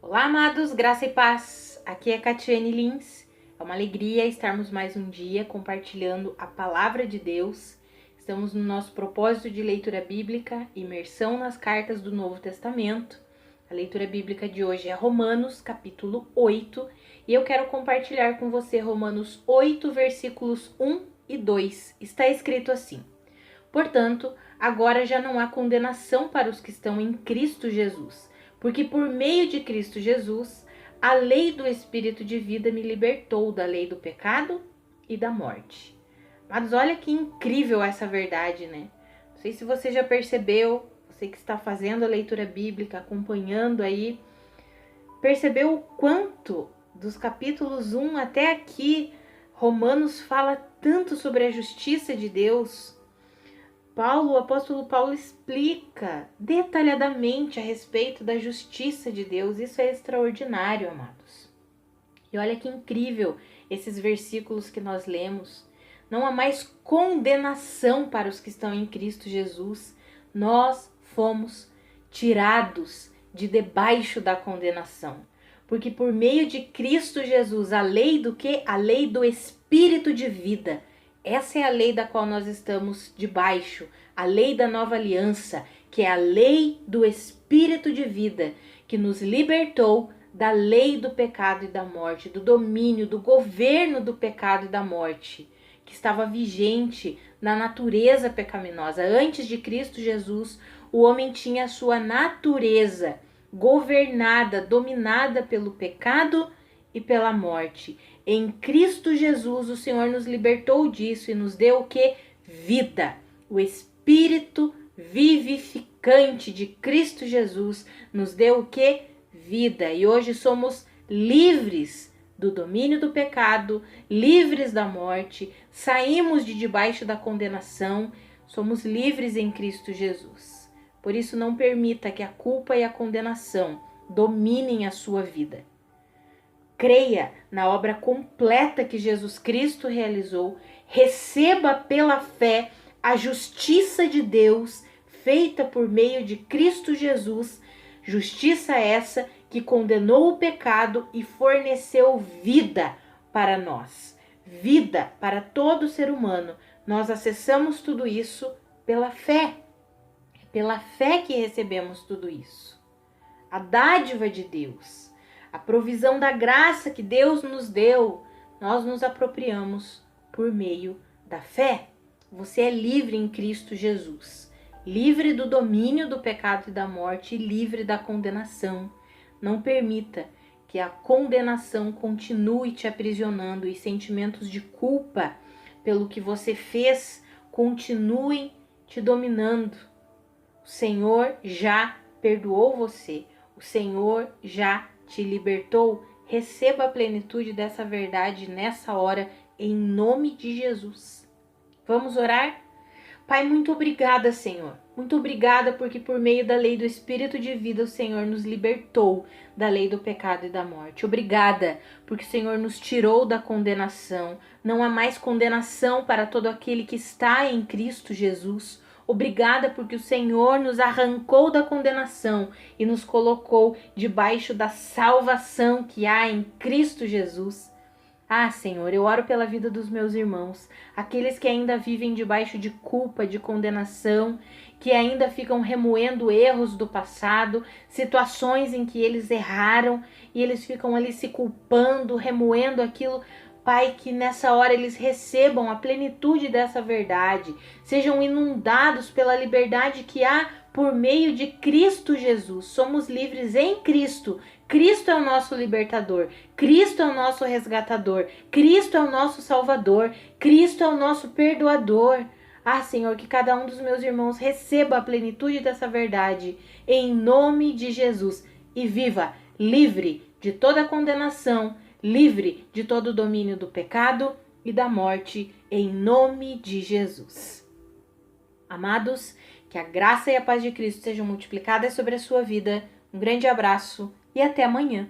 Olá, amados, graça e paz. Aqui é Catiane Lins. É uma alegria estarmos mais um dia compartilhando a palavra de Deus. Estamos no nosso propósito de leitura bíblica, imersão nas cartas do Novo Testamento. A leitura bíblica de hoje é Romanos, capítulo 8, e eu quero compartilhar com você Romanos 8, versículos 1 e 2. Está escrito assim: Portanto, agora já não há condenação para os que estão em Cristo Jesus, porque por meio de Cristo Jesus, a lei do Espírito de vida me libertou da lei do pecado e da morte. Mas olha que incrível essa verdade, né? Não sei se você já percebeu, você que está fazendo a leitura bíblica, acompanhando aí, percebeu o quanto dos capítulos 1 até aqui, Romanos fala tanto sobre a justiça de Deus. O apóstolo Paulo explica detalhadamente a respeito da justiça de Deus. Isso é extraordinário, amados. E olha que incrível esses versículos que nós lemos. Não há mais condenação para os que estão em Cristo Jesus. Nós fomos tirados de debaixo da condenação. Porque por meio de Cristo Jesus, a lei do quê? A lei do Espírito de vida. Essa é a lei da qual nós estamos debaixo, a lei da nova aliança, que é a lei do Espírito de vida, que nos libertou da lei do pecado e da morte, do domínio, do governo do pecado e da morte, que estava vigente na natureza pecaminosa. Antes de Cristo Jesus, o homem tinha a sua natureza governada, dominada pelo pecado e pela morte. Em Cristo Jesus, o Senhor nos libertou disso e nos deu o que? Vida. O Espírito vivificante de Cristo Jesus nos deu o que? Vida. E hoje somos livres do domínio do pecado, livres da morte, saímos de debaixo da condenação, somos livres em Cristo Jesus. Por isso, não permita que a culpa e a condenação dominem a sua vida. Creia na obra completa que Jesus Cristo realizou, receba pela fé a justiça de Deus feita por meio de Cristo Jesus, justiça essa que condenou o pecado e forneceu vida para nós, vida para todo ser humano. Nós acessamos tudo isso pela fé que recebemos tudo isso. A dádiva de Deus, a provisão da graça que Deus nos deu, nós nos apropriamos por meio da fé. Você é livre em Cristo Jesus, livre do domínio do pecado e da morte e livre da condenação. Não permita que a condenação continue te aprisionando e sentimentos de culpa pelo que você fez continuem te dominando. O Senhor já perdoou você, o Senhor já te libertou. Receba a plenitude dessa verdade nessa hora, em nome de Jesus. Vamos orar? Pai, muito obrigada, Senhor. Muito obrigada porque por meio da lei do Espírito de vida o Senhor nos libertou da lei do pecado e da morte. Obrigada porque o Senhor nos tirou da condenação. Não há mais condenação para todo aquele que está em Cristo Jesus. Obrigada porque o Senhor nos arrancou da condenação e nos colocou debaixo da salvação que há em Cristo Jesus. Ah, Senhor, eu oro pela vida dos meus irmãos, aqueles que ainda vivem debaixo de culpa, de condenação, que ainda ficam remoendo erros do passado, situações em que eles erraram e eles ficam ali se culpando, remoendo aquilo. Pai, que nessa hora eles recebam a plenitude dessa verdade, sejam inundados pela liberdade que há por meio de Cristo Jesus. Somos livres em Cristo. Cristo é o nosso libertador, Cristo é o nosso resgatador, Cristo é o nosso salvador, Cristo é o nosso perdoador. Ah, Senhor, que cada um dos meus irmãos receba a plenitude dessa verdade, em nome de Jesus, e viva livre de toda condenação, livre de todo o domínio do pecado e da morte, em nome de Jesus. Amados, que a graça e a paz de Cristo sejam multiplicadas sobre a sua vida. Um grande abraço e até amanhã.